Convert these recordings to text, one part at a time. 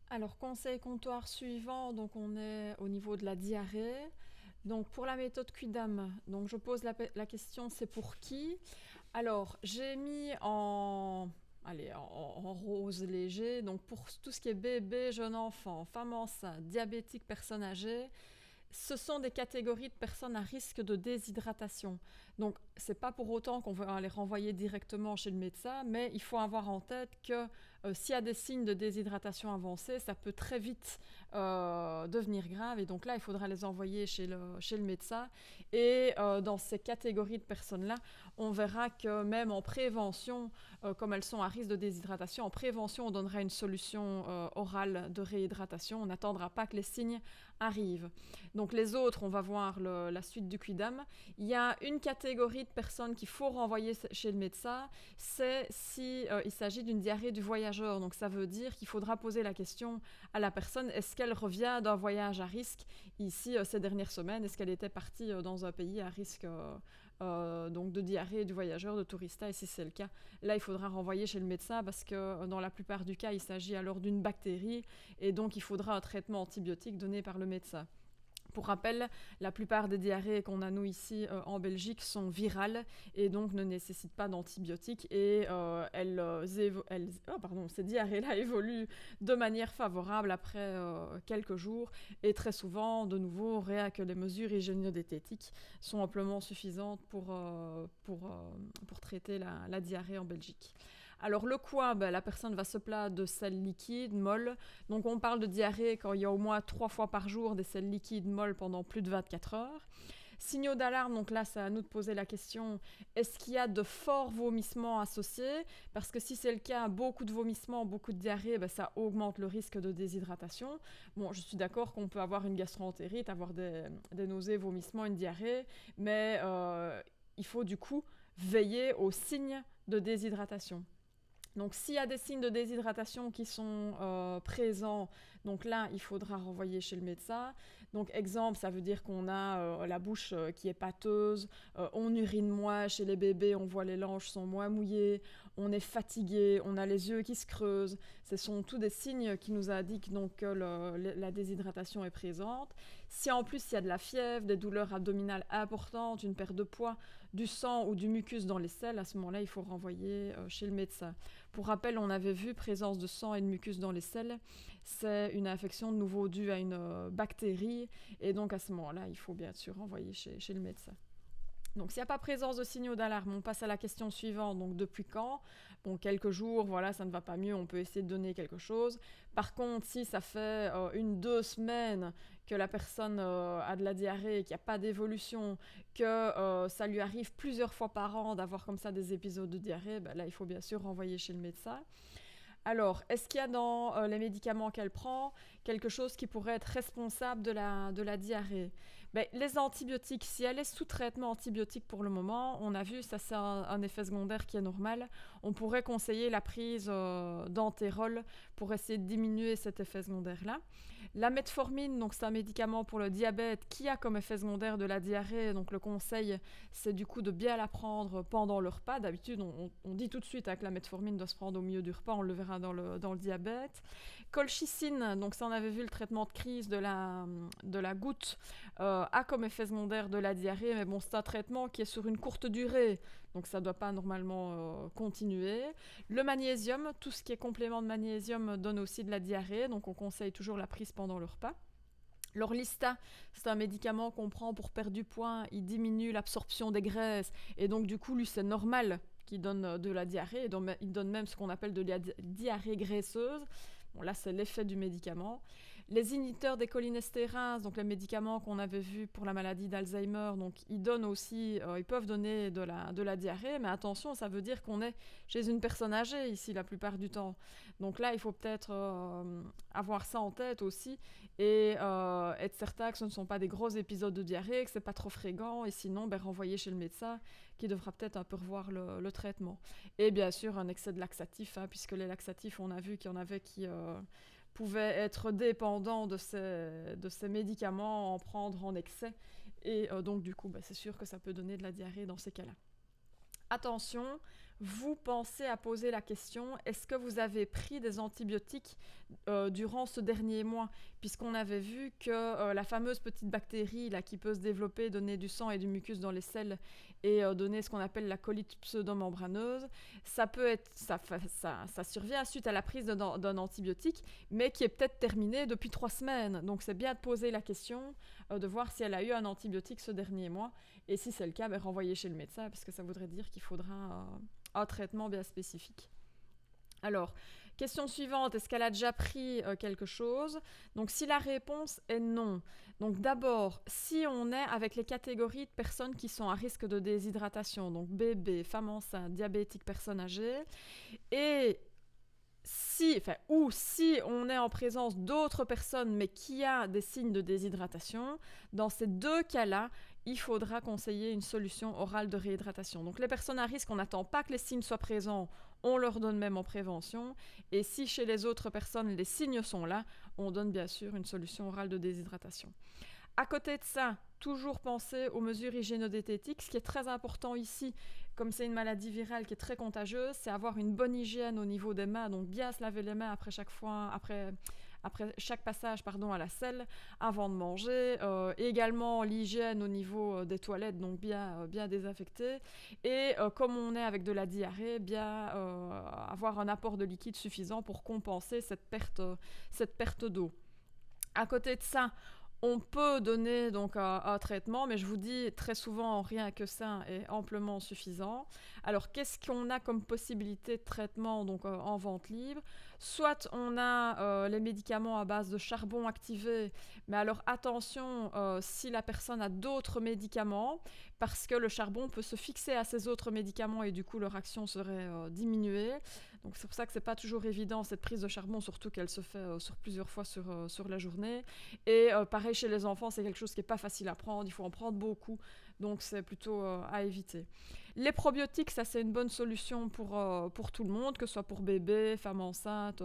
Alors, conseil comptoir suivant, donc on est au niveau de la diarrhée. Donc pour la méthode Quidam, donc je pose la question c'est pour qui? Alors j'ai mis en rose léger, donc pour tout ce qui est bébé, jeune enfant, femme enceinte, diabétique, personne âgée, ce sont des catégories de personnes à risque de déshydratation. Donc, c'est pas pour autant qu'on va les renvoyer directement chez le médecin, mais il faut avoir en tête que s'il y a des signes de déshydratation avancée, ça peut très vite devenir grave. Et donc là, il faudra les envoyer chez le médecin. Et dans ces catégories de personnes-là, on verra que même en prévention, comme elles sont à risque de déshydratation, en prévention, on donnera une solution orale de réhydratation. On n'attendra pas que les signes arrivent. Donc les autres, on va voir la suite du Quidam. Il y a une catégorie de personnes qu'il faut renvoyer chez le médecin, c'est si il s'agit d'une diarrhée du voyageur. Donc ça veut dire qu'il faudra poser la question à la personne, est-ce qu'elle revient d'un voyage à risque ici ces dernières semaines? Est-ce qu'elle était partie dans un pays à risque donc de diarrhée du voyageur, de tourista? Et si c'est le cas, là il faudra renvoyer chez le médecin parce que dans la plupart du cas, il s'agit alors d'une bactérie et donc il faudra un traitement antibiotique donné par le médecin. Pour rappel, la plupart des diarrhées qu'on a nous ici en Belgique sont virales et donc ne nécessitent pas d'antibiotiques et ces diarrhées-là évoluent de manière favorable après quelques jours et très souvent, de nouveau, rien que les mesures hygiéno-diététiques sont amplement suffisantes pour traiter la diarrhée en Belgique. Alors le quoi, la personne va se plaindre de selles liquides, molles. Donc on parle de diarrhée quand il y a au moins 3 fois par jour des selles liquides molles pendant plus de 24 heures. Signaux d'alarme, donc là c'est à nous de poser la question, est-ce qu'il y a de forts vomissements associés? Parce que si c'est le cas, beaucoup de vomissements, beaucoup de diarrhée, ça augmente le risque de déshydratation. Bon, je suis d'accord qu'on peut avoir une gastroentérite, avoir des nausées, vomissements, une diarrhée, mais il faut du coup veiller aux signes de déshydratation. Donc s'il y a des signes de déshydratation qui sont présents, donc là il faudra renvoyer chez le médecin. Donc exemple, ça veut dire qu'on a la bouche qui est pâteuse, on urine moins chez les bébés, on voit les langes sont moins mouillées, on est fatigué, on a les yeux qui se creusent. Ce sont tous des signes qui nous indiquent donc que la déshydratation est présente. Si en plus il y a de la fièvre, des douleurs abdominales importantes, une perte de poids, du sang ou du mucus dans les selles, à ce moment-là il faut renvoyer chez le médecin. Pour rappel, on avait vu présence de sang et de mucus dans les selles. C'est une infection de nouveau due à une bactérie. Et donc à ce moment-là, il faut bien sûr envoyer chez le médecin. Donc s'il n'y a pas présence de signaux d'alarme, on passe à la question suivante. Donc depuis quand? Bon, quelques jours, voilà, ça ne va pas mieux, on peut essayer de donner quelque chose. Par contre, si ça fait 1, 2 semaines que la personne a de la diarrhée, qu'il n'y a pas d'évolution, que ça lui arrive plusieurs fois par an d'avoir comme ça des épisodes de diarrhée, là il faut bien sûr renvoyer chez le médecin. Alors, est-ce qu'il y a dans les médicaments qu'elle prend quelque chose qui pourrait être responsable de la diarrhée? Les antibiotiques, si elle est sous traitement antibiotique pour le moment, on a vu, ça c'est un effet secondaire qui est normal, on pourrait conseiller la prise d'antérol pour essayer de diminuer cet effet secondaire-là. La metformine, donc c'est un médicament pour le diabète qui a comme effet secondaire de la diarrhée, donc le conseil c'est du coup de bien la prendre pendant le repas. D'habitude, on dit tout de suite que la metformine doit se prendre au milieu du repas, on le verra dans le diabète. Colchicine, donc ça on avait vu le traitement de crise de la goutte, a comme effet secondaire de la diarrhée, mais bon c'est un traitement qui est sur une courte durée, donc ça ne doit pas normalement continuer. Le magnésium, tout ce qui est complément de magnésium donne aussi de la diarrhée, donc on conseille toujours la prise pendant le repas. L'Orlista, c'est un médicament qu'on prend pour perdre du poids, il diminue l'absorption des graisses, et donc du coup, lui, c'est normal qu'il donne de la diarrhée, et donc, il donne même ce qu'on appelle de la diarrhée graisseuse. Bon, là, c'est l'effet du médicament. Les inhibiteurs des cholinestérase, donc les médicaments qu'on avait vus pour la maladie d'Alzheimer, donc ils donnent aussi, ils peuvent donner de la diarrhée, mais attention, ça veut dire qu'on est chez une personne âgée ici la plupart du temps. Donc là, il faut peut-être avoir ça en tête aussi et être certain que ce ne sont pas des gros épisodes de diarrhée, que c'est pas trop fréquent, et sinon renvoyer chez le médecin qui devra peut-être un peu revoir le traitement. Et bien sûr un excès de laxatif, puisque les laxatifs, on a vu qu'il y en avait qui pouvaient être dépendants de ces médicaments, en prendre en excès, et donc du coup c'est sûr que ça peut donner de la diarrhée dans ces cas-là. Attention, vous pensez à poser la question, est-ce que vous avez pris des antibiotiques durant ce dernier mois? Puisqu'on avait vu que la fameuse petite bactérie là, qui peut se développer, donner du sang et du mucus dans les selles et donner ce qu'on appelle la colite pseudomembraneuse, ça survient suite à la prise d'un antibiotique, mais qui est peut-être terminé depuis 3 semaines. Donc c'est bien de poser la question, de voir si elle a eu un antibiotique ce dernier mois, et si c'est le cas, renvoyer chez le médecin, parce que ça voudrait dire qu'il faudra un traitement bien spécifique. Alors, question suivante, est-ce qu'elle a déjà pris quelque chose? Donc si la réponse est non, donc d'abord, si on est avec les catégories de personnes qui sont à risque de déshydratation, donc bébé, femme enceinte, diabétique, personnes âgées, et si on est en présence d'autres personnes mais qui a des signes de déshydratation, dans ces 2 cas-là, il faudra conseiller une solution orale de réhydratation. Donc les personnes à risque, on n'attend pas que les signes soient présents, on leur donne même en prévention. Et si chez les autres personnes, les signes sont là, on donne bien sûr une solution orale de déshydratation. À côté de ça, toujours penser aux mesures hygiéno-diététiques. Ce qui est très important ici, comme c'est une maladie virale qui est très contagieuse, c'est avoir une bonne hygiène au niveau des mains, donc bien se laver les mains après chaque passage à la selle, avant de manger. Également l'hygiène au niveau des toilettes, donc bien désinfecter. Et comme on est avec de la diarrhée, bien avoir un apport de liquide suffisant pour compenser cette perte d'eau. À côté de ça, on peut donner donc un traitement, mais je vous dis très souvent rien que ça est amplement suffisant. Alors qu'est-ce qu'on a comme possibilité de traitement donc en vente libre? Soit on a les médicaments à base de charbon activé, mais alors attention si la personne a d'autres médicaments, parce que le charbon peut se fixer à ces autres médicaments et du coup leur action serait diminuée. Donc c'est pour ça que c'est pas toujours évident cette prise de charbon, surtout qu'elle se fait sur plusieurs fois sur la journée. Et pareil chez les enfants, c'est quelque chose qui n'est pas facile à prendre, il faut en prendre beaucoup, donc c'est plutôt à éviter. Les probiotiques, ça c'est une bonne solution pour tout le monde, que ce soit pour bébé, femme enceinte,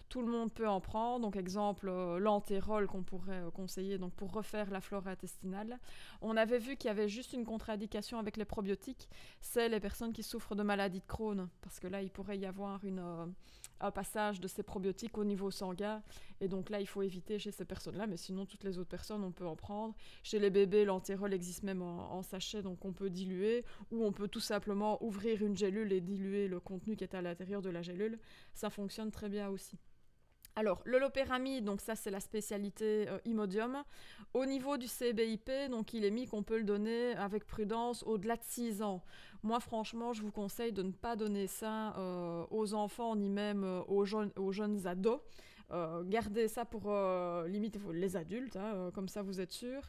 tout le monde peut en prendre. Donc exemple, l'antérol qu'on pourrait conseiller donc, pour refaire la flore intestinale. On avait vu qu'il y avait juste une contre-indication avec les probiotiques, c'est les personnes qui souffrent de maladie de Crohn, parce que là il pourrait y avoir un passage de ces probiotiques au niveau sanguin, et donc là il faut éviter chez ces personnes-là, mais sinon toutes les autres personnes on peut en prendre. Chez les bébés, l'antérol existe même en sachet, donc on peut diluer, ou on peut tout simplement ouvrir une gélule et diluer le contenu qui est à l'intérieur de la gélule. Ça fonctionne très bien aussi. Alors, le loperamide, donc ça c'est la spécialité Imodium. Au niveau du CBIP, donc il est mis qu'on peut le donner avec prudence au-delà de 6 ans. Moi franchement, je vous conseille de ne pas donner ça aux enfants ni même aux jeunes ados. Gardez ça pour limite les adultes, comme ça vous êtes sûr.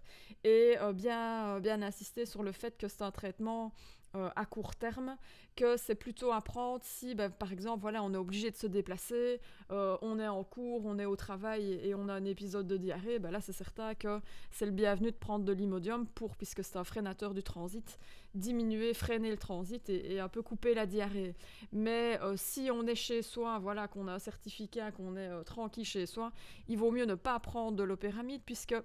Et bien insister sur le fait que c'est un traitement à court terme, que c'est plutôt à prendre si, par exemple, voilà, on est obligé de se déplacer, on est en cours, on est au travail et on a un épisode de diarrhée, là c'est certain que c'est le bienvenu de prendre de l'Imodium puisque c'est un freinateur du transit, diminuer, freiner le transit et un peu couper la diarrhée. Mais si on est chez soi, voilà, qu'on a un certificat, qu'on est tranquille chez soi, il vaut mieux ne pas prendre de loperamide puisque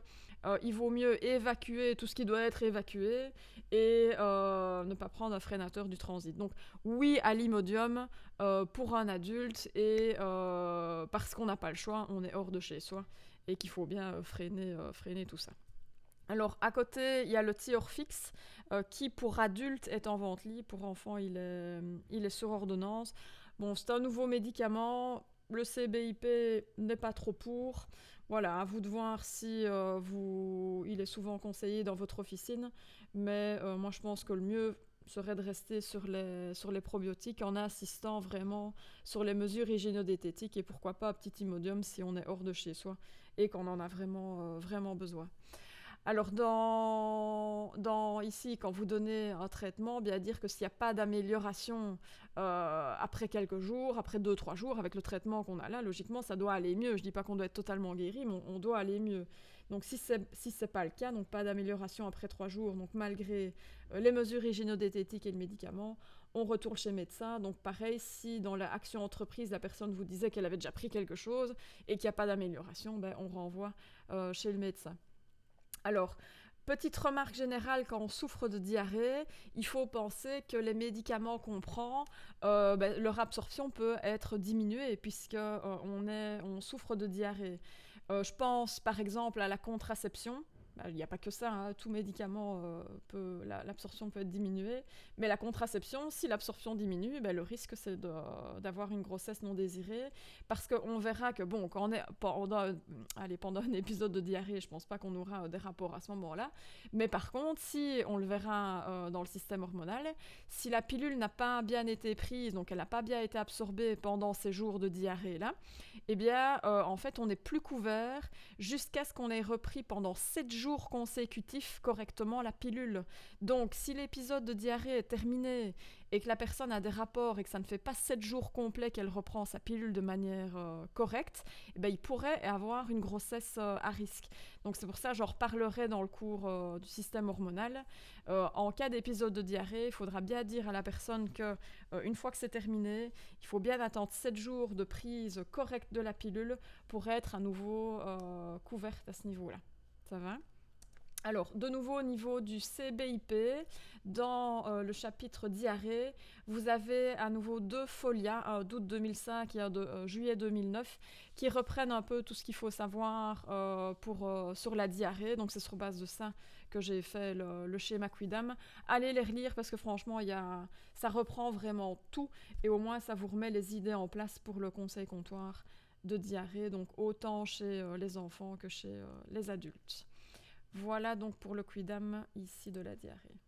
il vaut mieux évacuer tout ce qui doit être évacué et ne pas prendre un freinateur du transit. Donc oui à l'Imodium pour un adulte et parce qu'on n'a pas le choix, on est hors de chez soi et qu'il faut bien freiner tout ça. Alors à côté, il y a le Thiorfix qui pour adultes est en vente libre, pour enfants il est sur ordonnance. Bon, c'est un nouveau médicament, le CBIP n'est pas trop pour. Voilà, à vous de voir si il est souvent conseillé dans votre officine, mais moi je pense que le mieux serait de rester sur les probiotiques en insistant vraiment sur les mesures hygiéno-diététiques et pourquoi pas un petit Imodium si on est hors de chez soi et qu'on en a vraiment besoin. Alors ici, quand vous donnez un traitement, bien dire que s'il n'y a pas d'amélioration après quelques jours, après 2-3 jours, avec le traitement qu'on a là, logiquement, ça doit aller mieux. Je ne dis pas qu'on doit être totalement guéri, mais on doit aller mieux. Donc si c'est pas le cas, donc pas d'amélioration après 3 jours, donc malgré les mesures hygiéno-diététiques et le médicament, on retourne chez le médecin. Donc pareil, si dans l'action entreprise, la personne vous disait qu'elle avait déjà pris quelque chose et qu'il n'y a pas d'amélioration, on renvoie chez le médecin. Alors, Petite remarque générale, quand on souffre de diarrhée, il faut penser que les médicaments qu'on prend, leur absorption peut être diminuée puisque on souffre de diarrhée. Je pense par exemple à la contraception. Il n'y a pas que ça, hein, tout médicament, l'absorption peut être diminuée. Mais la contraception, si l'absorption diminue, le risque c'est d'avoir une grossesse non désirée. Parce qu'on verra que, bon, quand on est pendant un épisode de diarrhée, je ne pense pas qu'on aura des rapports à ce moment-là. Mais par contre, si on le verra dans le système hormonal, si la pilule n'a pas bien été prise, donc elle n'a pas bien été absorbée pendant ces jours de diarrhée-là, eh bien, en fait, on n'est plus couvert jusqu'à ce qu'on ait repris pendant 7 jours consécutifs correctement la pilule. Donc, si l'épisode de diarrhée est terminé et que la personne a des rapports et que ça ne fait pas 7 jours complets qu'elle reprend sa pilule de manière correcte, eh bien, il pourrait avoir une grossesse à risque. Donc, c'est pour ça que j'en reparlerai dans le cours du système hormonal. En cas d'épisode de diarrhée, il faudra bien dire à la personne que une fois que c'est terminé, il faut bien attendre 7 jours de prise correcte de la pilule pour être à nouveau couverte à ce niveau-là. Ça va ? Alors, de nouveau au niveau du CBIP, dans le chapitre diarrhée, vous avez à nouveau 2 folias, un d'août 2005 et un de juillet 2009, qui reprennent un peu tout ce qu'il faut savoir sur la diarrhée. Donc, c'est sur base de ça que j'ai fait le schéma Quidam. Allez les relire parce que franchement, ça reprend vraiment tout et au moins, ça vous remet les idées en place pour le conseil comptoir de diarrhée, donc autant chez les enfants que chez les adultes. Voilà donc pour le Quidam ici de la diarrhée.